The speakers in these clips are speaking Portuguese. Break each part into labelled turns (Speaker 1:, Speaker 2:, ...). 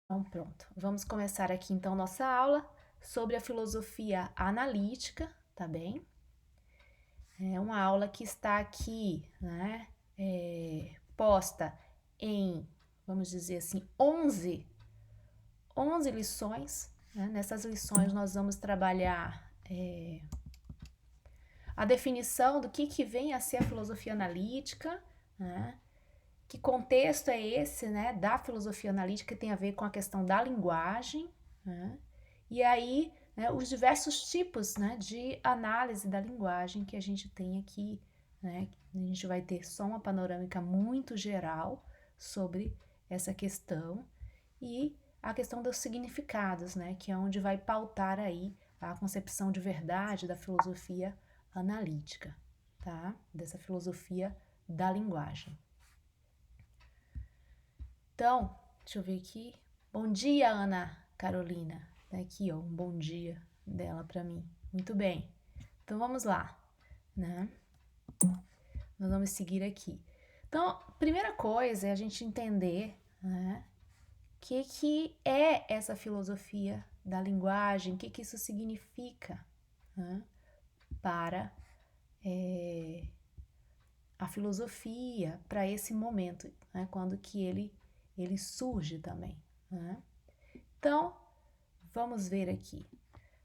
Speaker 1: Então, pronto. Vamos começar aqui então nossa aula sobre a filosofia analítica, tá bem? É uma aula que está aqui, né, posta em, vamos dizer assim, 11 lições. Né? Nessas lições nós vamos trabalhar a definição do que vem a ser a filosofia analítica, né? Que contexto é esse, né, da filosofia analítica que tem a ver com a questão da linguagem, né? E aí, né, os diversos tipos, né, de análise da linguagem que a gente tem aqui, né? A gente vai ter só uma panorâmica muito geral sobre essa questão e a questão dos significados, né, que é onde vai pautar aí a concepção de verdade da filosofia analítica, tá? Dessa filosofia da linguagem. Então, deixa eu ver aqui. Bom dia, Ana Carolina. Tá aqui, ó, um bom dia dela para mim. Muito bem. Então vamos lá, né? Nós vamos seguir aqui. Então, primeira coisa é a gente entender, né, o que é essa filosofia da linguagem, o que isso significa, né, para a filosofia, para esse momento, né, quando que ele surge também, né? Então, vamos ver aqui.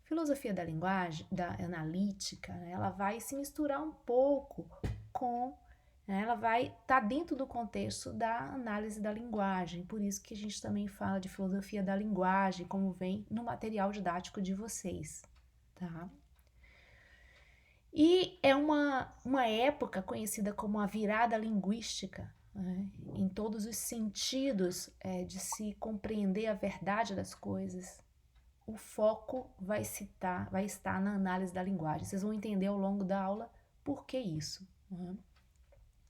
Speaker 1: Filosofia da linguagem, da analítica, né, ela vai se misturar um pouco com, né, ela vai estar dentro do contexto da análise da linguagem, por isso que a gente também fala de filosofia da linguagem, como vem no material didático de vocês, tá? E é uma época conhecida como a virada linguística, né, em todos os sentidos de se compreender a verdade das coisas. O foco vai estar na análise da linguagem. Vocês vão entender ao longo da aula por que isso. Né?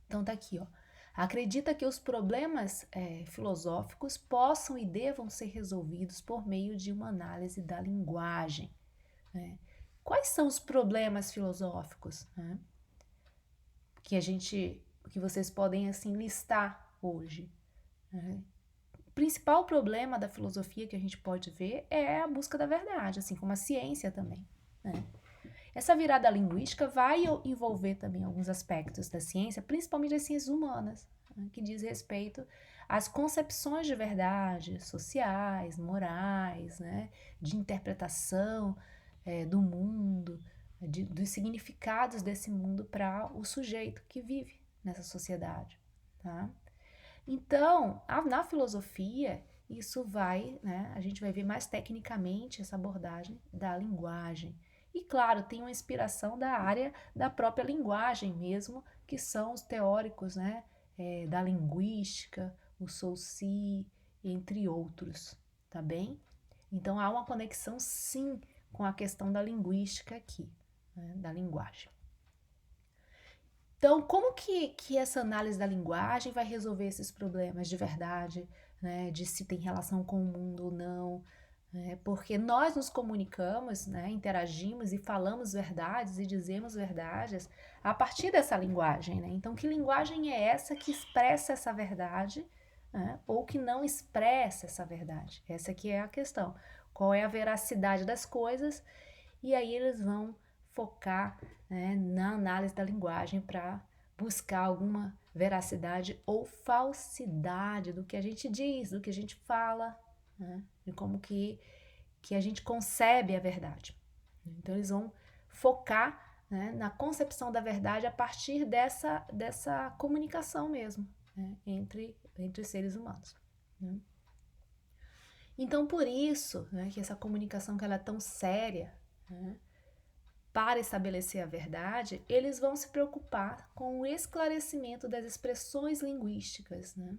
Speaker 1: Então tá aqui, ó. Acredita que os problemas filosóficos possam e devam ser resolvidos por meio de uma análise da linguagem. Né? Quais são os problemas filosóficos, né, que vocês podem assim listar hoje? Né? O principal problema da filosofia que a gente pode ver é a busca da verdade, assim como a ciência também, né? Essa virada linguística vai envolver também alguns aspectos da ciência, principalmente das ciências humanas, né, que diz respeito às concepções de verdade sociais, morais, né, de interpretação do mundo, dos significados desse mundo para o sujeito que vive nessa sociedade, tá? Então, na filosofia, isso vai, né, a gente vai ver mais tecnicamente essa abordagem da linguagem. E claro, tem uma inspiração da área da própria linguagem mesmo, que são os teóricos, né, da linguística, o Saussure, entre outros, tá bem? Então há uma conexão sim com a questão da linguística aqui, né, da linguagem. Então, como que essa análise da linguagem vai resolver esses problemas de verdade, né, de se tem relação com o mundo ou não? Né? Porque nós nos comunicamos, né, interagimos e falamos verdades e dizemos verdades a partir dessa linguagem. Né? Então, que linguagem é essa que expressa essa verdade, né, ou que não expressa essa verdade? Essa aqui é a questão. Qual é a veracidade das coisas? E aí eles vão focar, né, na análise da linguagem para buscar alguma veracidade ou falsidade do que a gente diz, do que a gente fala, né, de como que a gente concebe a verdade. Então eles vão focar, né, na concepção da verdade a partir dessa comunicação mesmo, né, entre os seres humanos. Né? Então por isso, né, que essa comunicação que ela é tão séria, né, para estabelecer a verdade, eles vão se preocupar com o esclarecimento das expressões linguísticas, né?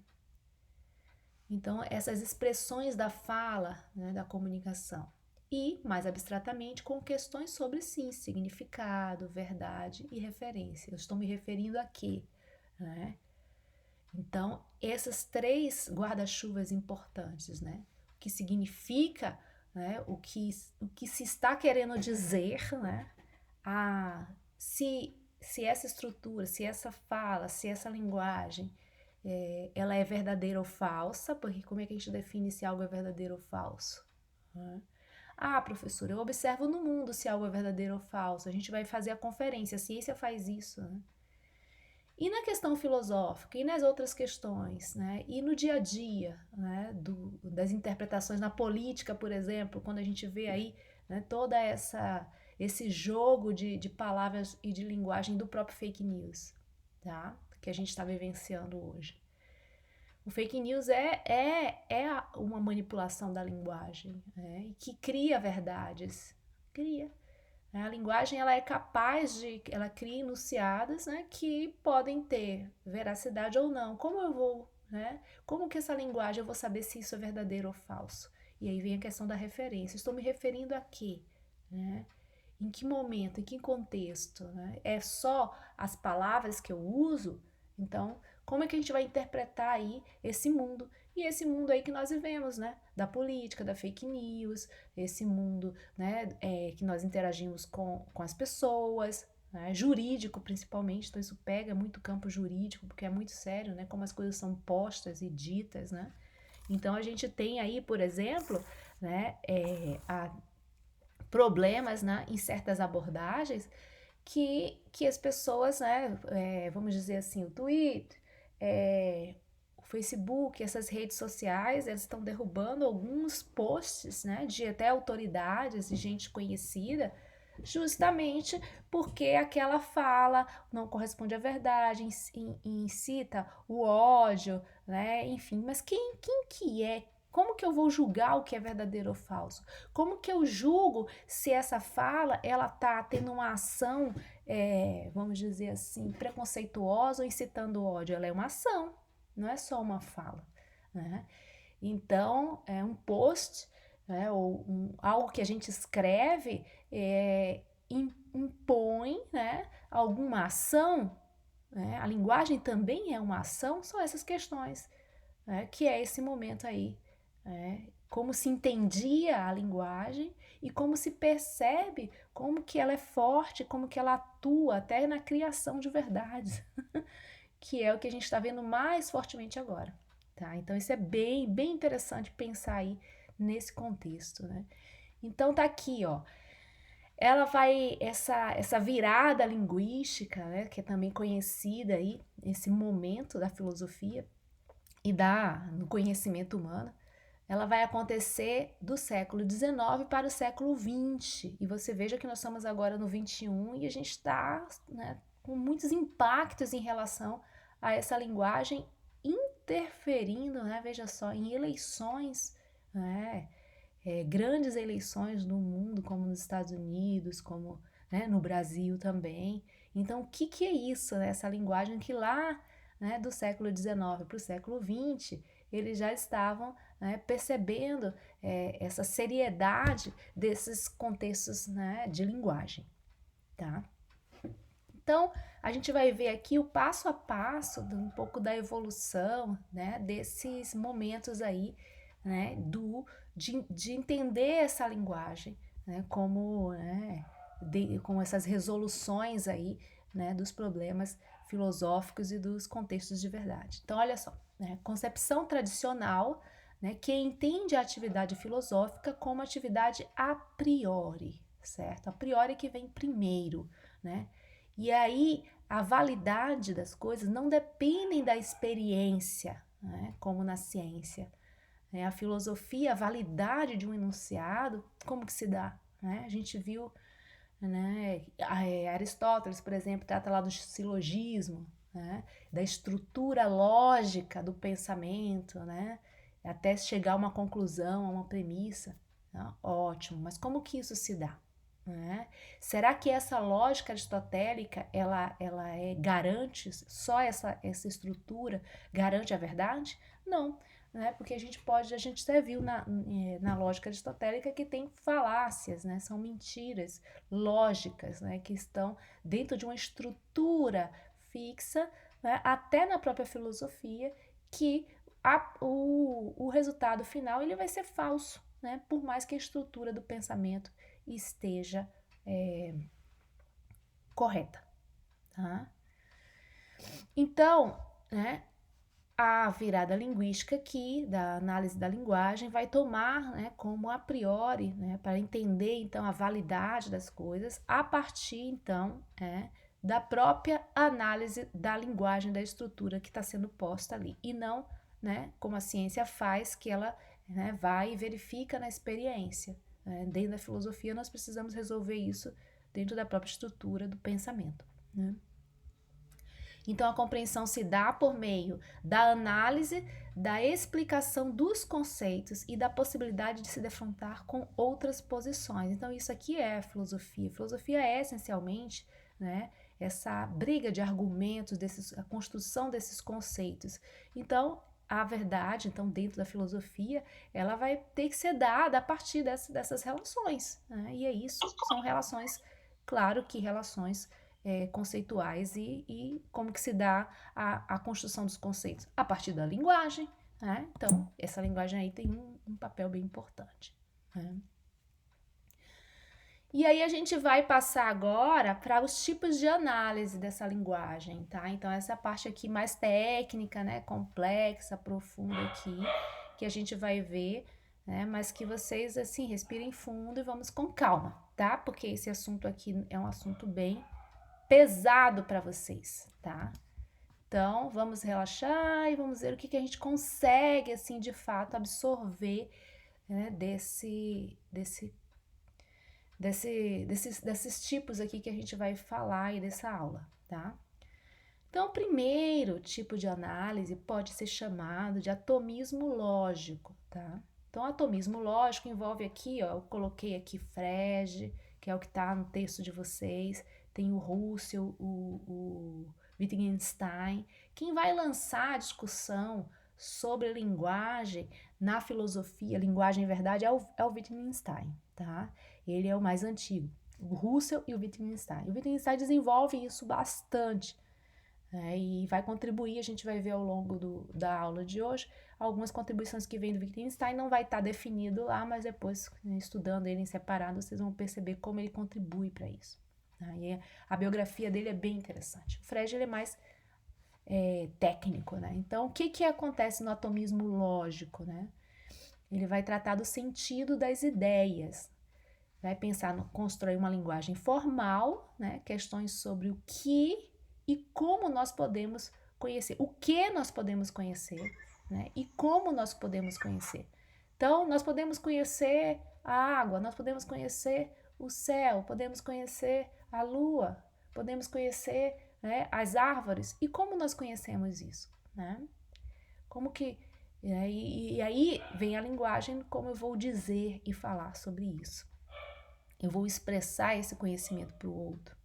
Speaker 1: Então, essas expressões da fala, né, da comunicação. E, mais abstratamente, com questões sobre, sim, significado, verdade e referência. Eu estou me referindo a quê? Né? Então, esses três guarda-chuvas importantes, né? O que significa, né? O que se está querendo dizer, né? Se essa estrutura, se essa fala, se essa linguagem ela é verdadeira ou falsa, porque como é que a gente define se algo é verdadeiro ou falso? Né? Ah, professora, eu observo no mundo se algo é verdadeiro ou falso. A gente vai fazer a conferência, a ciência faz isso, né? E na questão filosófica, e nas outras questões, né? E no dia a dia, né? Das interpretações na política, por exemplo, quando a gente vê aí, né, toda esse jogo de palavras e de linguagem do próprio fake news, tá? Que a gente está vivenciando hoje. O fake news é uma manipulação da linguagem, né? E que cria verdades. Cria. A linguagem ela é capaz ela cria enunciados, né, que podem ter veracidade ou não. Como eu vou, né? Como que essa linguagem eu vou saber se isso é verdadeiro ou falso? E aí vem a questão da referência. Estou me referindo a quê? Né? Em que momento, em que contexto? Né? É só as palavras que eu uso? Então, como é que a gente vai interpretar aí esse mundo? E esse mundo aí que nós vivemos, né? Da política, da fake news, esse mundo, né? Que nós interagimos com as pessoas, né? Jurídico principalmente, então isso pega muito o campo jurídico, porque é muito sério, né? Como as coisas são postas e ditas, né? Então a gente tem aí, por exemplo, né? Problemas, né? Em certas abordagens que as pessoas, né, vamos dizer assim, o Twitter, o Facebook, essas redes sociais, elas estão derrubando alguns posts, né, de até autoridades e gente conhecida, justamente porque aquela fala não corresponde à verdade, incita o ódio, né, enfim, mas quem que é? Como que eu vou julgar o que é verdadeiro ou falso? Como que eu julgo se essa fala ela tá tendo uma ação, vamos dizer assim, preconceituosa ou incitando ódio? Ela é uma ação, não é só uma fala, né? Então, é um post, né, ou algo que a gente escreve, impõe, né, alguma ação, né? A linguagem também é uma ação, são essas questões, né, que é esse momento aí, né? Como se entendia a linguagem e como se percebe como que ela é forte, como que ela atua até na criação de verdades, que é o que a gente está vendo mais fortemente agora, tá? Então isso é bem interessante pensar aí nesse contexto, né? Então tá aqui, ó. Ela vai essa virada linguística, né, que é também conhecida aí esse momento da filosofia e no conhecimento humano, ela vai acontecer do século XIX para o século XX. E você veja que nós estamos agora no XXI e a gente está, né, com muitos impactos em relação a essa linguagem interferindo, né, veja só, em eleições, né, grandes eleições no mundo, como nos Estados Unidos, como, né, no Brasil também. Então, o que é isso, né, essa linguagem que lá, né, do século XIX para o século XX, eles já estavam, né, percebendo essa seriedade desses contextos, né, de linguagem, tá? Então, a gente vai ver aqui o passo a passo de um pouco da evolução, né, desses momentos aí, né, de entender essa linguagem, né, como, né, com essas resoluções aí, né, dos problemas filosóficos e dos contextos de verdade. Então, olha só, né, concepção tradicional, né, que entende a atividade filosófica como atividade a priori, certo? A priori que vem primeiro, né? E aí a validade das coisas não dependem da experiência, né, como na ciência. Né? A filosofia, a validade de um enunciado, como que se dá? Né? A gente viu, né, Aristóteles, por exemplo, trata lá do silogismo, né, da estrutura lógica do pensamento, né, até chegar a uma conclusão, a uma premissa. Né? Ótimo, mas como que isso se dá? Né? Será que essa lógica aristotélica garante só essa estrutura garante a verdade? Não, né? Porque a gente até viu na lógica aristotélica que tem falácias, né? São mentiras lógicas, né? Que estão dentro de uma estrutura fixa, né? Até na própria filosofia, que o resultado final ele vai ser falso, né? Por mais que a estrutura do pensamento esteja correta, tá? Então, né, a virada linguística aqui, da análise da linguagem, vai tomar, né, como a priori, né, para entender, então, a validade das coisas, a partir, então, da própria análise da linguagem, da estrutura que está sendo posta ali, e não, né, como a ciência faz, que ela, né, vai e verifica na experiência. Dentro da filosofia, nós precisamos resolver isso dentro da própria estrutura do pensamento, né? Então, a compreensão se dá por meio da análise, da explicação dos conceitos e da possibilidade de se defrontar com outras posições. Então, isso aqui é filosofia. Filosofia é, essencialmente, né, essa briga de argumentos, a construção desses conceitos. Então, a verdade, então, dentro da filosofia, ela vai ter que ser dada a partir dessas relações, né? E é isso, são relações, claro que relações conceituais e como que se dá a construção dos conceitos? A partir da linguagem, né? Então, essa linguagem aí tem um papel bem importante, né? E aí a gente vai passar agora para os tipos de análise dessa linguagem, tá? Então, essa parte aqui mais técnica, né? Complexa, profunda aqui, que a gente vai ver, né? Mas que vocês, assim, respirem fundo e vamos com calma, tá? Porque esse assunto aqui é um assunto bem pesado para vocês, tá? Então, vamos relaxar e vamos ver o que a gente consegue, assim, de fato, absorver, né, desses tipos aqui que a gente vai falar aí dessa aula, tá? Então, o primeiro tipo de análise pode ser chamado de atomismo lógico, tá? Então, atomismo lógico envolve aqui, ó, eu coloquei aqui Frege, que é o que está no texto de vocês, tem o Russell, o Wittgenstein. Quem vai lançar a discussão sobre linguagem na filosofia, linguagem em verdade, é o Wittgenstein, tá? Ele é o mais antigo, o Russell e o Wittgenstein. O Wittgenstein desenvolve isso bastante, e vai contribuir, a gente vai ver ao longo da aula de hoje, algumas contribuições que vêm do Wittgenstein, não vai estar definido lá, mas depois, estudando ele em separado, vocês vão perceber como ele contribui para isso. E a biografia dele é bem interessante. O Frege ele é mais técnico, né? Então, o que acontece no atomismo lógico, né? Ele vai tratar do sentido das ideias, vai pensar no construir uma linguagem formal, né? Questões sobre o que e como nós podemos conhecer, o que nós podemos conhecer, né? E como nós podemos conhecer. Então, nós podemos conhecer a água, nós podemos conhecer o céu, podemos conhecer a lua, podemos conhecer, né, as árvores. E como nós conhecemos isso, né? Como que... E aí vem a linguagem, como eu vou dizer e falar sobre isso. Eu vou expressar esse conhecimento para o outro.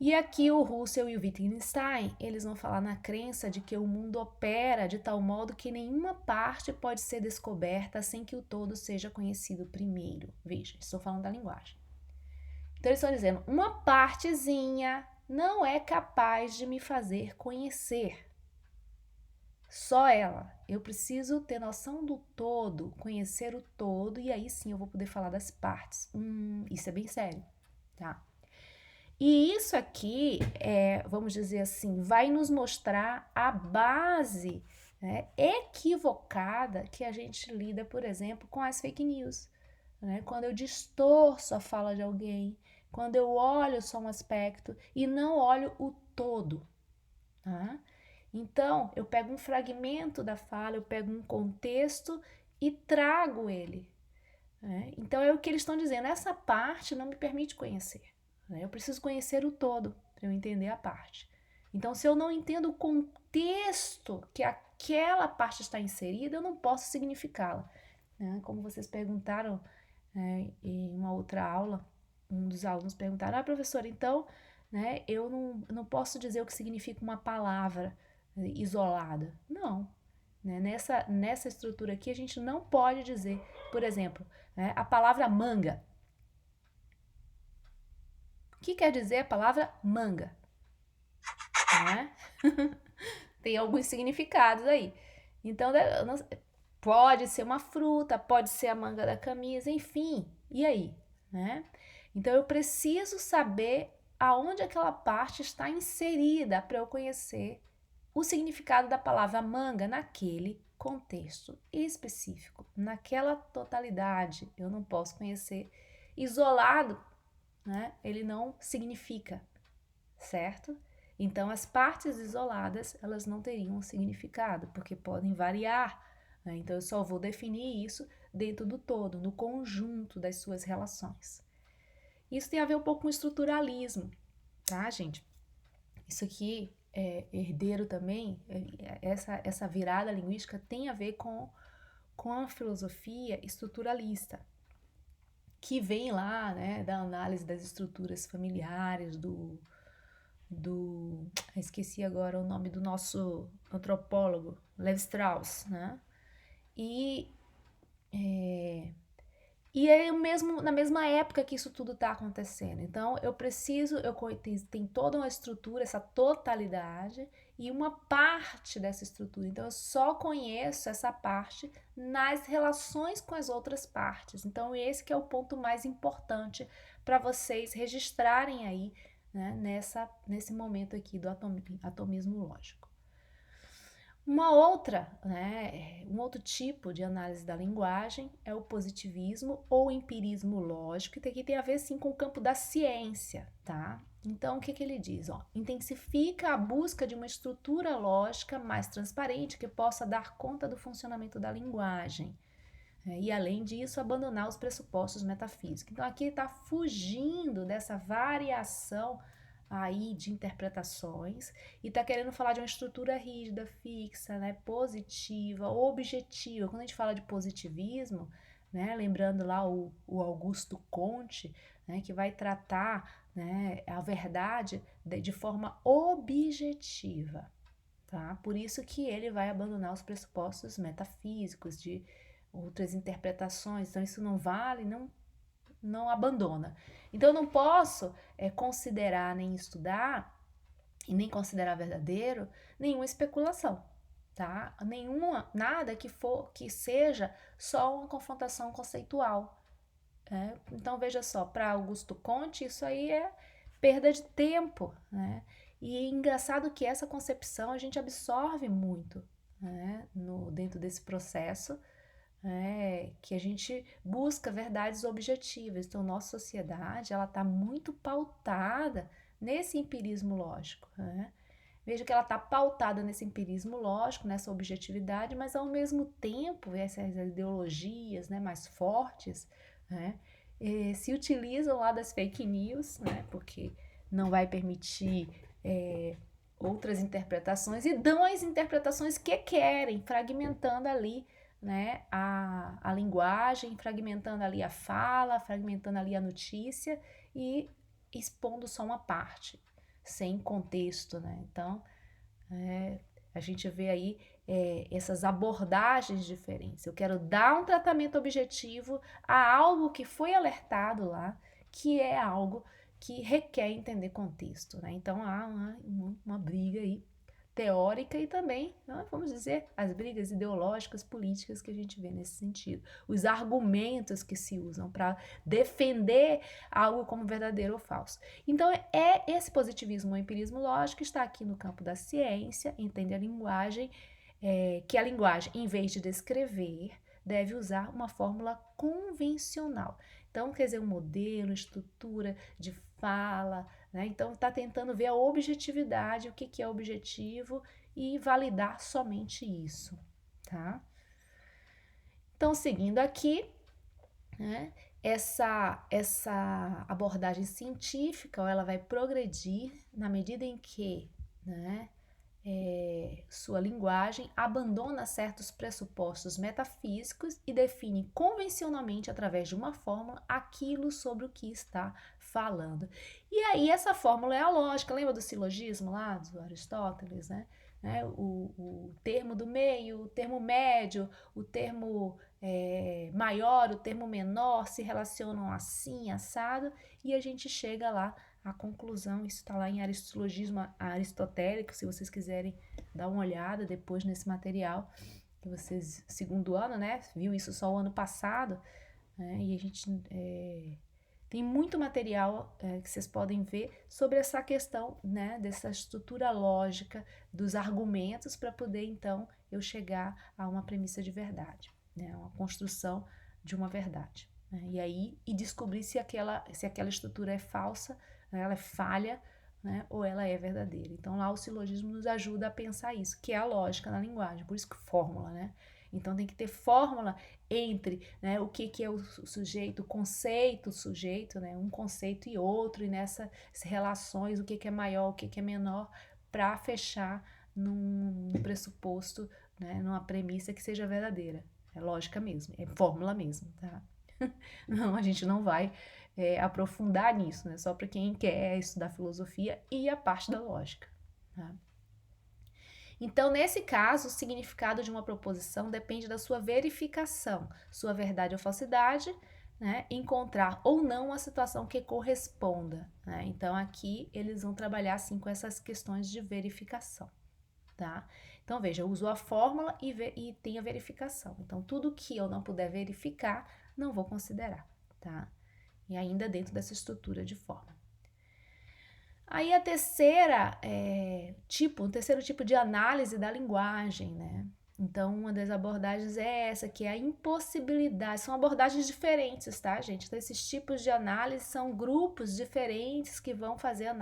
Speaker 1: E aqui o Russell e o Wittgenstein, eles vão falar na crença de que o mundo opera de tal modo que nenhuma parte pode ser descoberta sem que o todo seja conhecido primeiro. Veja, estou falando da linguagem. Então eles estão dizendo, uma partezinha não é capaz de me fazer conhecer. Só ela. Eu preciso ter noção do todo, conhecer o todo, e aí sim eu vou poder falar das partes. Isso é bem sério, tá? E isso aqui, vamos dizer assim, vai nos mostrar a base, né, equivocada que a gente lida, por exemplo, com as fake news. Né? Quando eu distorço a fala de alguém, quando eu olho só um aspecto e não olho o todo. Tá? Então, eu pego um fragmento da fala, eu pego um contexto e trago ele. Né? Então, é o que eles estão dizendo, essa parte não me permite conhecer. Eu preciso conhecer o todo para eu entender a parte. Então, se eu não entendo o contexto que aquela parte está inserida, eu não posso significá-la. Como vocês perguntaram em uma outra aula, um dos alunos perguntaram, professora, então, né, eu não posso dizer o que significa uma palavra isolada. Não. Né? Nessa estrutura aqui, a gente não pode dizer, por exemplo, a palavra manga. O que quer dizer a palavra manga? Né? Tem alguns significados aí. Então, pode ser uma fruta, pode ser a manga da camisa, enfim. E aí? Né? Então, eu preciso saber aonde aquela parte está inserida para eu conhecer o significado da palavra manga naquele contexto específico, naquela totalidade. Eu não posso conhecer isolado, né? Ele não significa, certo? Então, as partes isoladas, elas não teriam um significado, porque podem variar, né? Então, eu só vou definir isso dentro do todo, no conjunto das suas relações. Isso tem a ver um pouco com estruturalismo, tá, gente? Isso aqui é herdeiro também, essa virada linguística tem a ver com a filosofia estruturalista, que vem lá, né, da análise das estruturas familiares, esqueci agora o nome do nosso antropólogo, Levi Strauss, né? E E é mesmo na mesma época que isso tudo está acontecendo. Então, tem toda uma estrutura, essa totalidade e uma parte dessa estrutura. Então, eu só conheço essa parte nas relações com as outras partes. Então, esse que é o ponto mais importante para vocês registrarem aí, né, nesse momento aqui do atomismo lógico. Um outro tipo de análise da linguagem é o positivismo ou empirismo lógico, que aqui tem a ver sim com o campo da ciência, tá? Então, o que ele diz? Intensifica a busca de uma estrutura lógica mais transparente que possa dar conta do funcionamento da linguagem. E, além disso, abandonar os pressupostos metafísicos. Então, aqui está fugindo dessa variação aí de interpretações e está querendo falar de uma estrutura rígida, fixa, né, positiva, objetiva. Quando a gente fala de positivismo, né, lembrando lá o Augusto Comte, né, que vai tratar, né, a verdade de forma objetiva. Tá? Por isso que ele vai abandonar os pressupostos metafísicos de outras interpretações. Então, isso não vale, não abandona. Então, eu não posso considerar nem estudar e nem considerar verdadeiro nenhuma especulação, tá? Nada que seja só uma confrontação conceitual. Então, veja só, para Augusto Comte, isso aí é perda de tempo, né? E é engraçado que essa concepção a gente absorve muito, né, dentro desse processo, que a gente busca verdades objetivas. Então, nossa sociedade ela está muito pautada nesse empirismo lógico. Né? Veja que ela está pautada nesse empirismo lógico, nessa objetividade, mas ao mesmo tempo essas ideologias, né, mais fortes, né, se utilizam lá das fake news, né, porque não vai permitir outras interpretações e dão as interpretações que querem, fragmentando ali, né, a linguagem, fragmentando ali a fala, fragmentando ali a notícia e expondo só uma parte, sem contexto, né? Então, a gente vê aí essas abordagens diferentes. Eu quero dar um tratamento objetivo a algo que foi alertado lá, que é algo que requer entender contexto, né? Então, há uma briga aí teórica e também, vamos dizer, as brigas ideológicas, políticas que a gente vê nesse sentido. Os argumentos que se usam para defender algo como verdadeiro ou falso. Então, é esse positivismo ou empirismo lógico que está aqui no campo da ciência, entende a linguagem, que a linguagem, em vez de descrever, deve usar uma fórmula convencional. Então, quer dizer, um modelo, estrutura de fala, né? Então, está tentando ver a objetividade, o que é objetivo e validar somente isso, tá? Então, seguindo aqui, né, essa abordagem científica, ela vai progredir na medida em que, né, sua linguagem abandona certos pressupostos metafísicos e define convencionalmente, através de uma fórmula, aquilo sobre o que está falando. E aí essa fórmula é a lógica. Lembra do silogismo lá do Aristóteles, né? O termo do meio, o termo médio, o termo maior, o termo menor se relacionam assim, assado, e a gente chega lá à conclusão. Isso está lá em Silogismo Aristotélico, se vocês quiserem dar uma olhada depois nesse material, que vocês, segundo ano, né, viu isso só o ano passado, né, e a gente Tem muito material que vocês podem ver sobre essa questão, né, dessa estrutura lógica dos argumentos para poder, então, eu chegar a uma premissa de verdade, né, uma construção de uma verdade. Né, e descobrir se aquela estrutura é falsa, né, ela é falha, né, ou ela é verdadeira. Então, lá o silogismo nos ajuda a pensar isso, que é a lógica na linguagem, por isso que fórmula, né? Então, tem que ter fórmula entre, né, o que é o sujeito, o conceito sujeito, né, um conceito e outro, e nessas relações, o que é maior, o que é menor, para fechar num pressuposto, né, numa premissa que seja verdadeira. É lógica mesmo, é fórmula mesmo, tá? Não, a gente não vai aprofundar nisso, né? Só para quem quer estudar filosofia e a parte da lógica. Tá? Então, nesse caso, o significado de uma proposição depende da sua verificação, sua verdade ou falsidade, né? Encontrar ou não uma situação que corresponda. Né? Então, aqui eles vão trabalhar assim com essas questões de verificação. Tá? Então, veja, eu uso a fórmula e tem a verificação. Então, tudo que eu não puder verificar, não vou considerar, tá? E ainda dentro dessa estrutura de forma. Aí a o terceiro tipo de análise da linguagem, né? Então, uma das abordagens é essa, que é a impossibilidade. São abordagens diferentes, tá, gente? Então, esses tipos de análise são grupos diferentes que vão fazer a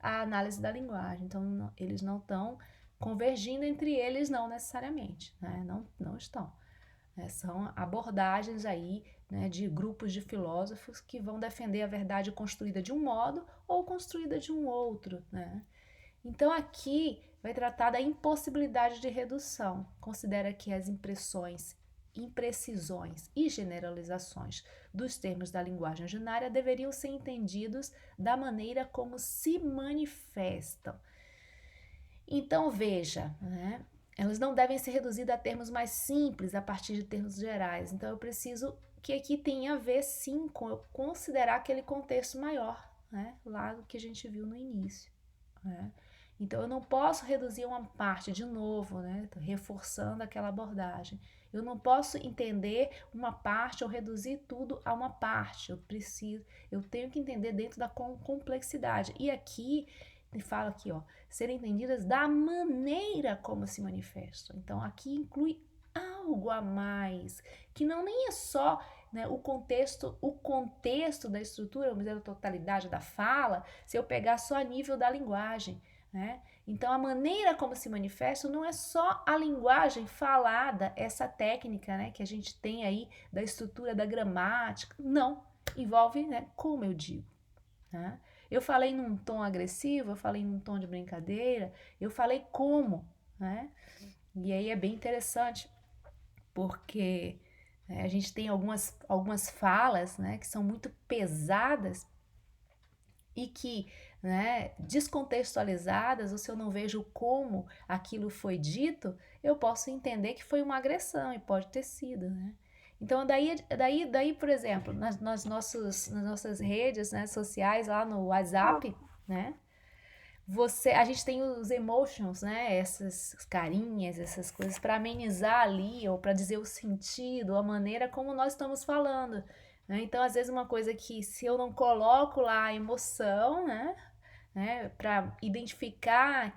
Speaker 1: análise da linguagem. Então, eles não estão convergindo entre eles, não necessariamente, né? Não estão. São abordagens aí, né, de grupos de filósofos que vão defender a verdade construída de um modo ou construída de um outro. Né? Então aqui vai tratar da impossibilidade de redução. Considera que as imprecisões e generalizações dos termos da linguagem ordinária deveriam ser entendidos da maneira como se manifestam. Então veja, né? Elas não devem ser reduzidas a termos mais simples a partir de termos gerais. Então eu preciso que aqui tenha a ver sim com eu considerar aquele contexto maior, né? Lá do que a gente viu no início. Né? Então eu não posso reduzir uma parte de novo, né? Reforçando aquela abordagem. Eu não posso entender uma parte ou reduzir tudo a uma parte. Eu tenho que entender dentro da complexidade. E aqui ele fala aqui, ó, serem entendidas da maneira como se manifestam. Então aqui inclui algo a mais, que não nem é só, né, o contexto da estrutura, vamos dizer, a totalidade da fala, se eu pegar só a nível da linguagem. Né? Então, a maneira como se manifesta não é só a linguagem falada, essa técnica, né, que a gente tem aí da estrutura da gramática. Não, envolve, né, como eu digo. Né? Eu falei num tom agressivo, eu falei num tom de brincadeira, eu falei como. Né? E aí é bem interessante, porque a gente tem algumas falas, né, que são muito pesadas e que, né, descontextualizadas, ou se eu não vejo como aquilo foi dito, eu posso entender que foi uma agressão e pode ter sido, né? Então, daí, por exemplo, nas nossas redes, né, sociais, lá no WhatsApp, né, a gente tem os emotions, né, essas carinhas, essas coisas para amenizar ali, ou para dizer o sentido, a maneira como nós estamos falando. Né? Então, às vezes, uma coisa que se eu não coloco lá a emoção, né, para identificar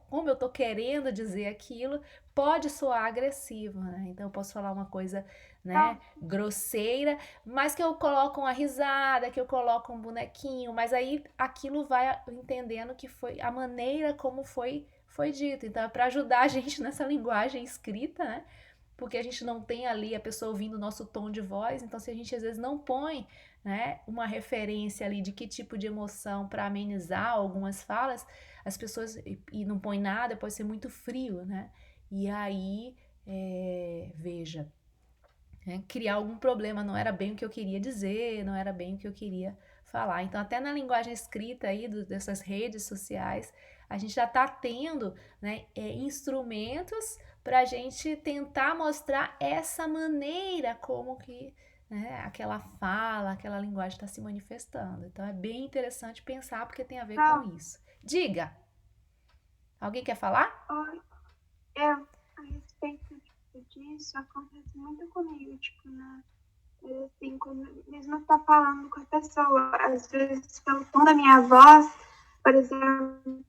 Speaker 1: como eu estou querendo dizer aquilo, pode soar agressivo, né? Então eu posso falar uma coisa, né, grosseira, mas que eu coloco uma risada, que eu coloco um bonequinho, mas aí aquilo vai entendendo que foi a maneira como foi dito. Então é para ajudar a gente nessa linguagem escrita, né? Porque a gente não tem ali a pessoa ouvindo o nosso tom de voz, então se a gente às vezes não põe, né, uma referência ali de que tipo de emoção para amenizar algumas falas, as pessoas e não põe nada, pode ser muito frio, né? E aí, veja, né, criar algum problema, não era bem o que eu queria dizer, não era bem o que eu queria falar. Então, até na linguagem escrita aí dessas redes sociais, a gente já está tendo, né, instrumentos para a gente tentar mostrar essa maneira como que, né, aquela fala, aquela linguagem está se manifestando. Então, é bem interessante pensar porque tem a ver com isso. Diga! Alguém quer falar?
Speaker 2: Oi, a respeito disso, acontece muito comigo, tipo, assim, quando, mesmo mesmo estar falando com a pessoa. Às vezes, pelo tom da minha voz, por exemplo,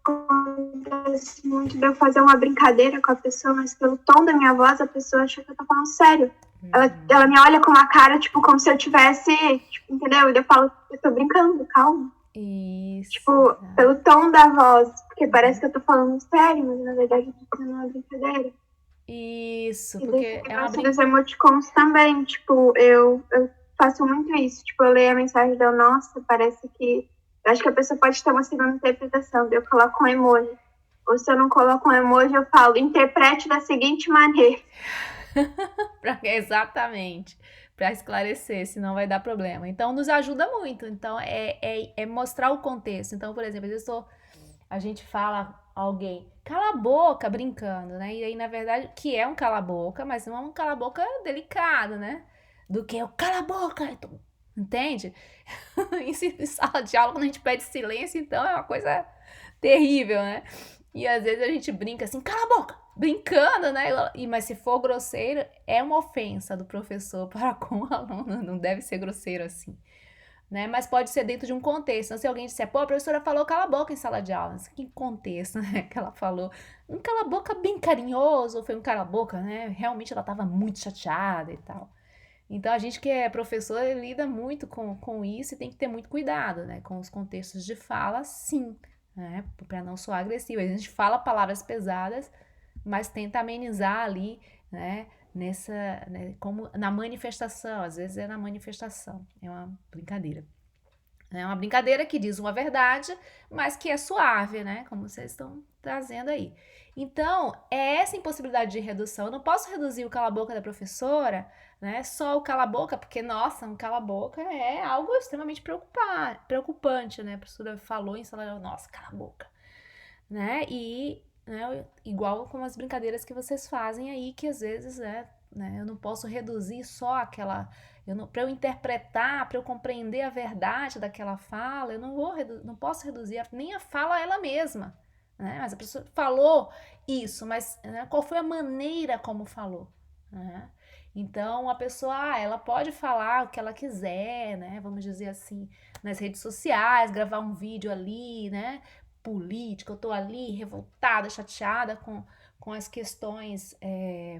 Speaker 2: acontece muito de eu fazer uma brincadeira com a pessoa, mas pelo tom da minha voz, a pessoa acha que eu tô falando sério. Ela me olha com uma cara, tipo, como se eu tivesse, tipo, entendeu? E eu falo, eu tô brincando, calma.
Speaker 1: Isso.
Speaker 2: Tipo, pelo tom da voz, porque parece que eu tô falando sério, mas na verdade eu tô fazendo uma brincadeira.
Speaker 1: Isso,
Speaker 2: E
Speaker 1: porque é uma
Speaker 2: dos emoticons também, tipo, eu faço muito isso. Tipo, eu leio a mensagem e eu, nossa, parece que... Eu acho que a pessoa pode ter uma segunda interpretação, eu coloco um emoji. Ou se eu não coloco um emoji, eu falo, interprete da seguinte maneira.
Speaker 1: Exatamente, para esclarecer, senão vai dar problema. Então, nos ajuda muito. Então, é mostrar o contexto. Então, por exemplo, às vezes a gente fala alguém, cala a boca, brincando, né? E aí, na verdade, que é um cala a boca, mas não é um cala a boca delicado, né? Do que o cala a boca, então, entende? Em sala de aula, quando a gente pede silêncio, então é uma coisa terrível, né? E às vezes a gente brinca assim, cala a boca, brincando, né? Mas se for grosseiro, é uma ofensa do professor para com o aluno, não deve ser grosseiro assim. Né? Mas pode ser dentro de um contexto. Então, se alguém disser, pô, a professora falou cala a boca em sala de aula, que contexto, né, que ela falou? Um cala a boca bem carinhoso, ou foi um cala a boca, né? Realmente ela estava muito chateada e tal. Então, a gente que é professor lida muito com isso e tem que ter muito cuidado, né? Com os contextos de fala, sim, né? Para não soar agressivo. A gente fala palavras pesadas, mas tenta amenizar ali, né? Né, como na manifestação, às vezes é na manifestação, é uma brincadeira. É uma brincadeira que diz uma verdade, mas que é suave, né? Como vocês estão trazendo aí. Então, é essa impossibilidade de redução. Eu não posso reduzir o cala-boca da professora, né? Só o cala-boca, porque, nossa, um cala-boca é algo extremamente preocupante, né? A professora falou em sala de aula, nossa, cala-boca, né? E né, igual com as brincadeiras que vocês fazem aí, que às vezes né, eu não posso reduzir só aquela. Para eu interpretar, para eu compreender a verdade daquela fala, eu não posso reduzir nem a fala ela mesma. Né? Mas a pessoa falou isso, mas né, qual foi a maneira como falou? Né? Então a pessoa, ela pode falar o que ela quiser, né? Vamos dizer assim, nas redes sociais, gravar um vídeo ali, né? Político, eu tô ali revoltada, chateada com as questões,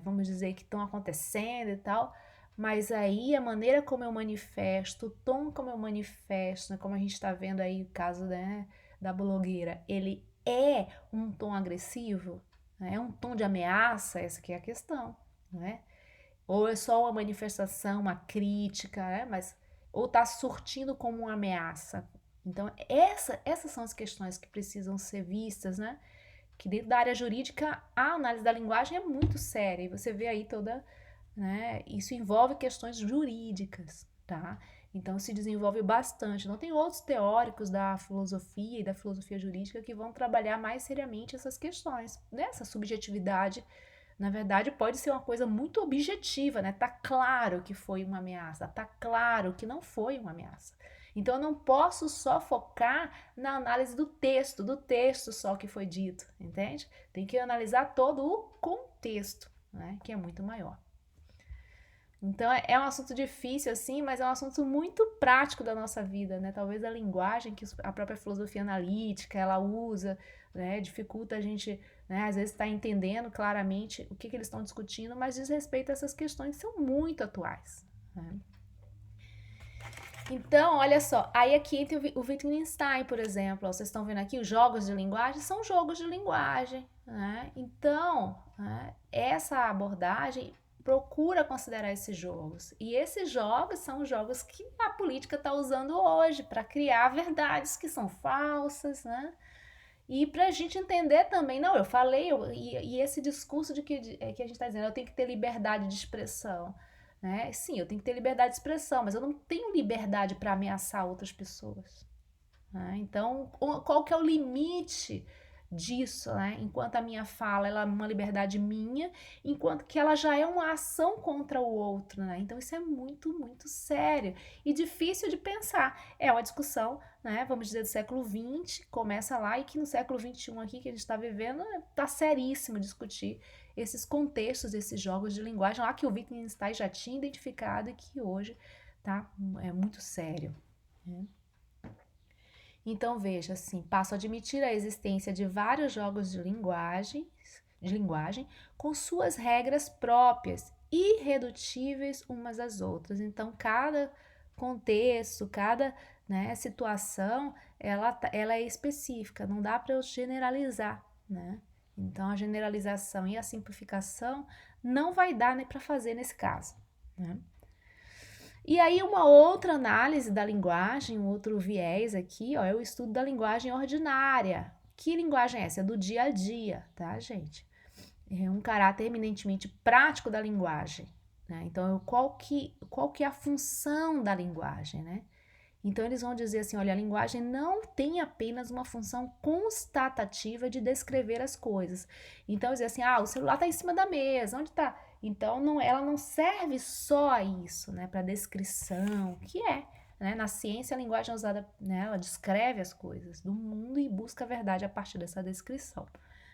Speaker 1: vamos dizer, que estão acontecendo e tal, mas aí a maneira como eu manifesto, o tom como eu manifesto, né, como a gente está vendo aí o caso né, da blogueira, ele é um tom agressivo, né, é um tom de ameaça, essa que é a questão, né? Ou é só uma manifestação, uma crítica, né? Mas ou está surtindo como uma ameaça. Então, essas são as questões que precisam ser vistas, né? Que dentro da área jurídica, a análise da linguagem é muito séria. E você vê aí toda, né? Isso envolve questões jurídicas, tá? Então, se desenvolve bastante. Não tem outros teóricos da filosofia e da filosofia jurídica que vão trabalhar mais seriamente essas questões, nessa subjetividade na verdade, pode ser uma coisa muito objetiva, né? Tá claro que foi uma ameaça, tá claro que não foi uma ameaça. Então eu não posso só focar na análise do texto só que foi dito, entende? Tem que analisar todo o contexto, né? Que é muito maior. Então é um assunto difícil assim, mas é um assunto muito prático da nossa vida, né? Talvez a linguagem que a própria filosofia analítica ela usa, né, dificulta a gente, né, às vezes está entendendo claramente o que eles estão discutindo, mas diz respeito a essas questões que são muito atuais. Né? Então, olha só, aí aqui entre o Wittgenstein, por exemplo, ó, vocês estão vendo aqui, os jogos de linguagem são jogos de linguagem, né? Então, né, essa abordagem procura considerar esses jogos. E esses jogos são jogos que a política está usando hoje para criar verdades que são falsas, né? E para a gente entender também, não, eu falei, e esse discurso de que a gente está dizendo, eu tenho que ter liberdade de expressão. Né? Sim, eu tenho que ter liberdade de expressão, mas eu não tenho liberdade para ameaçar outras pessoas. Né? Então, qual que é o limite disso, né? Enquanto a minha fala ela é uma liberdade minha, enquanto que ela já é uma ação contra o outro, né? Então isso é muito, muito sério e difícil de pensar. É uma discussão, né? Vamos dizer, do século XX, começa lá e que no século XXI aqui que a gente está vivendo, tá seríssimo discutir esses contextos, esses jogos de linguagem lá que o Wittgenstein já tinha identificado e que hoje tá? É muito sério, né? Então, veja assim, passo a admitir a existência de vários jogos de linguagem com suas regras próprias, irredutíveis umas às outras. Então, cada contexto, cada, né, situação, ela é específica, não dá para eu generalizar, né? Então, a generalização e a simplificação não vai dar nem para fazer nesse caso, né? E aí, uma outra análise da linguagem, um outro viés aqui, ó, é o estudo da linguagem ordinária. Que linguagem é essa? É do dia a dia, tá, gente? É um caráter eminentemente prático da linguagem, né? Então, qual que é a função da linguagem, né? Então, eles vão dizer assim, olha, a linguagem não tem apenas uma função constatativa de descrever as coisas. Então, dizer assim, o celular está em cima da mesa, onde está? Então, ela não serve só a isso, né, para descrição, que é, né, na ciência a linguagem é usada, né, ela descreve as coisas do mundo e busca a verdade a partir dessa descrição.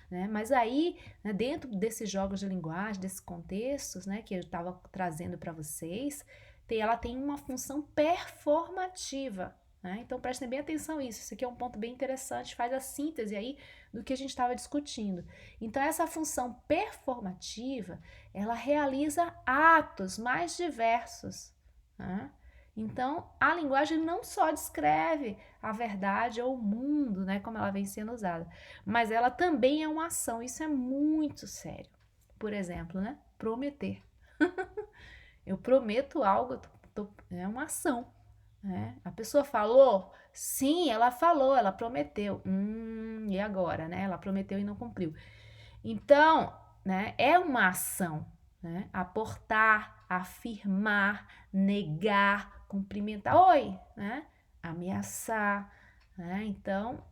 Speaker 1: Né? Mas aí, né, dentro desses jogos de linguagem, desses contextos, né, que eu estava trazendo para vocês, ela tem uma função performativa. Né? Então prestem bem atenção nisso. Isso aqui é um ponto bem interessante, faz a síntese aí do que a gente estava discutindo. Então essa função performativa, ela realiza atos mais diversos. Né? Então a linguagem não só descreve a verdade ou o mundo, né, como ela vem sendo usada, mas ela também é uma ação. Isso é muito sério. Por exemplo, né, prometer. Eu prometo algo, é uma ação. Né? A pessoa falou? Sim, ela falou, ela prometeu. E agora, né? Ela prometeu e não cumpriu. Então, né, é uma ação. Né? Aportar, afirmar, negar, cumprimentar. Oi, né? Ameaçar. Né? Então,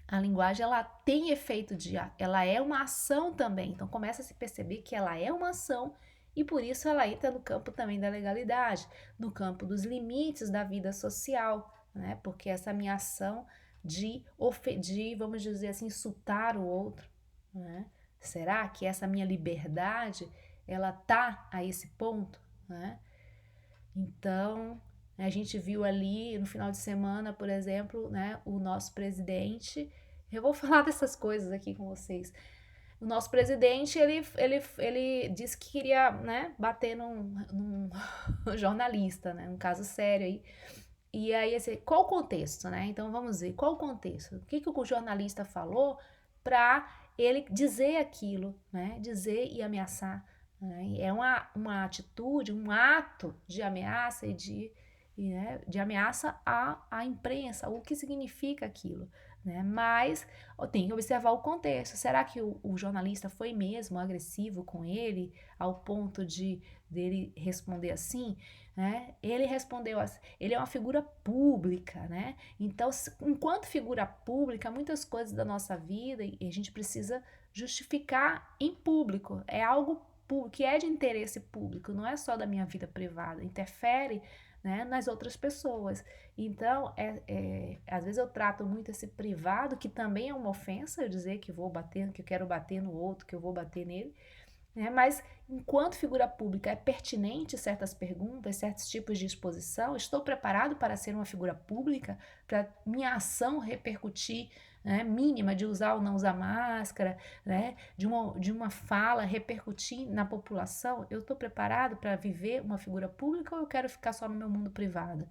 Speaker 1: a linguagem ela tem efeito ela é uma ação também. Então começa a se perceber que ela é uma ação e por isso ela entra no campo também da legalidade, no campo dos limites da vida social, né? Porque essa minha ação de vamos dizer assim, insultar o outro, né? Será que essa minha liberdade ela tá a esse ponto, né? Então, a gente viu ali no final de semana, por exemplo, né, o nosso presidente. Eu vou falar dessas coisas aqui com vocês. O nosso presidente, ele disse que queria, né, bater num jornalista, né, um caso sério aí. E aí, qual o contexto, né? Então, vamos ver, qual o contexto? O que o jornalista falou para ele dizer aquilo, né? Dizer e ameaçar. Né? É uma atitude, um ato de ameaça de ameaça à imprensa, o que significa aquilo. Né? Mas tem que observar o contexto. Será que o jornalista foi mesmo agressivo com ele ao ponto dele responder assim? Né? Ele respondeu assim, ele é uma figura pública, né? Então, enquanto figura pública, muitas coisas da nossa vida e a gente precisa justificar em público. É algo que é de interesse público, não é só da minha vida privada, interfere, né, nas outras pessoas. Então, às vezes eu trato muito esse privado, que também é uma ofensa, eu dizer que vou bater, que eu quero bater no outro, que eu vou bater nele. Né? Mas, enquanto figura pública, é pertinente certas perguntas, certos tipos de exposição? Estou preparado para ser uma figura pública, para minha ação repercutir, né, mínima, de usar ou não usar máscara, né, de uma fala repercutir na população? Eu estou preparado para viver uma figura pública ou eu quero ficar só no meu mundo privado?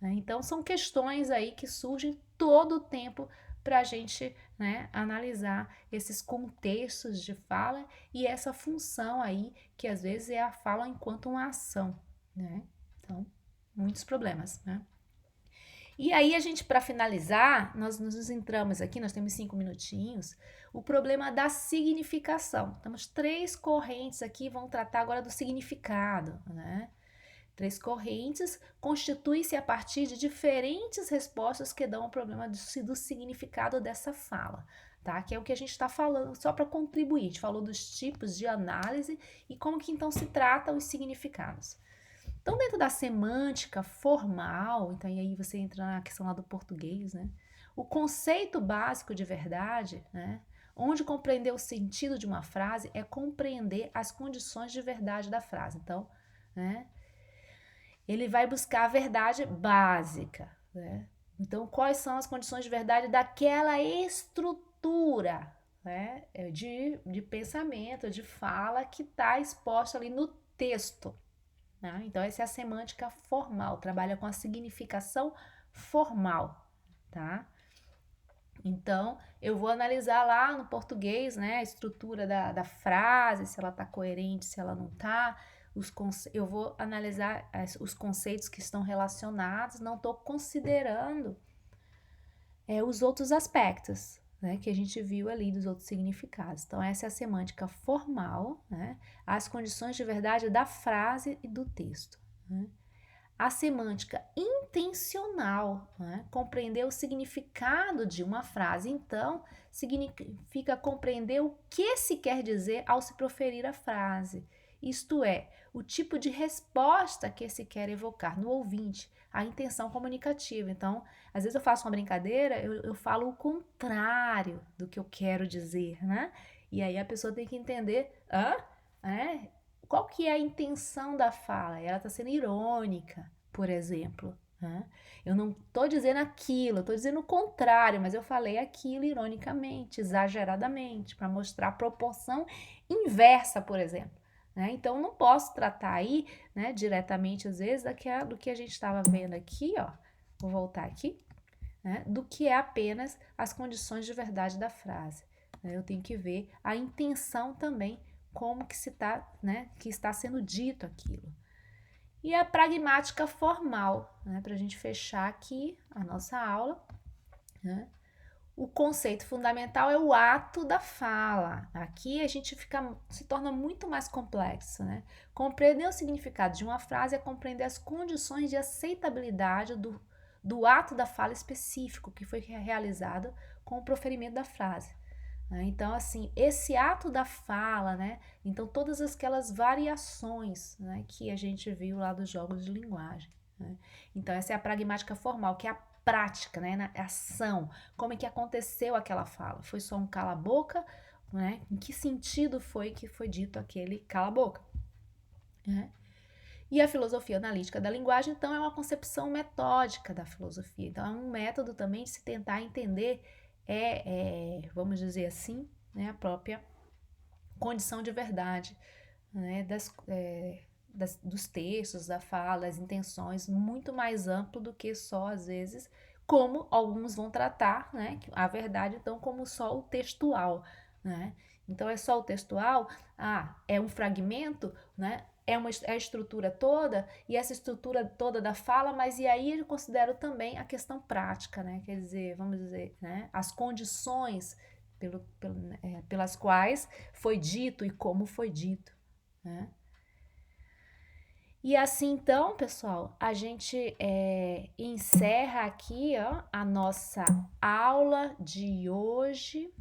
Speaker 1: Né? Então, são questões aí que surgem todo o tempo para a gente, né, analisar esses contextos de fala e essa função aí, que às vezes é a fala enquanto uma ação, né? Então, muitos problemas, né? E aí a gente, para finalizar, nós nos entramos aqui, nós temos 5 minutinhos, o problema da significação. Temos 3 correntes aqui, vão tratar agora do significado, né? 3 correntes constituem-se a partir de diferentes respostas que dão ao problema do significado dessa fala, tá? Que é o que a gente está falando, só para contribuir. A gente falou dos tipos de análise e como que então se trata os significados. Então, dentro da semântica formal, então e aí você entra na questão lá do português, né? O conceito básico de verdade, né? Onde compreender o sentido de uma frase é compreender as condições de verdade da frase. Então, né? ele vai buscar a verdade básica, né? Então, quais são as condições de verdade daquela estrutura, né, de pensamento, de fala que está exposta ali no texto, né? Então, essa é a semântica formal, trabalha com a significação formal, tá? Então, eu vou analisar lá no português, né, a estrutura da frase, se ela está coerente, se ela não está. Eu vou analisar os conceitos que estão relacionados, não estou considerando os outros aspectos, né, que a gente viu ali dos outros significados. Então, essa é a semântica formal, né, as condições de verdade da frase e do texto, né? A semântica intencional, né? Compreender o significado de uma frase, então, significa compreender o que se quer dizer ao se proferir a frase, isto é, o tipo de resposta que se quer evocar no ouvinte, a intenção comunicativa. Então, às vezes eu faço uma brincadeira, eu falo o contrário do que eu quero dizer, né? E aí a pessoa tem que entender, qual que é a intenção da fala? Ela está sendo irônica, por exemplo, né? Eu não estou dizendo aquilo, estou dizendo o contrário, mas eu falei aquilo ironicamente, exageradamente, para mostrar a proporção inversa, por exemplo, né? Então, não posso tratar aí, né, diretamente, às vezes, do que a gente estava vendo aqui, ó. Vou voltar aqui, né, do que é apenas as condições de verdade da frase, né? Eu tenho que ver a intenção também, como que se tá, né, que está sendo dito aquilo. E a pragmática formal, né, para a gente fechar aqui a nossa aula, né? O conceito fundamental é o ato da fala. Aqui a gente se torna muito mais complexo, né? Compreender o significado de uma frase é compreender as condições de aceitabilidade do ato da fala específico que foi realizado com o proferimento da frase. Então, assim, esse ato da fala, né? Então, todas aquelas variações, né, que a gente viu lá dos jogos de linguagem, né? Então, essa é a pragmática formal, que é a prática, né? Na ação. Como é que aconteceu aquela fala? Foi só um cala-boca, né? Em que sentido foi que foi dito aquele cala-boca, né? E a filosofia analítica da linguagem, então, é uma concepção metódica da filosofia. Então, é um método também de se tentar entender, vamos dizer assim, né, a própria condição de verdade, né, dos textos, da fala, das intenções, muito mais amplo do que só, às vezes, como alguns vão tratar, né, a verdade, então, como só o textual, né? Então, é só o textual? É um fragmento, né? É a estrutura toda, e essa estrutura toda da fala, mas e aí eu considero também a questão prática, né? Quer dizer, vamos dizer, né, as condições pelas quais foi dito e como foi dito, né? E assim, então, pessoal, a gente encerra aqui, ó, a nossa aula de hoje,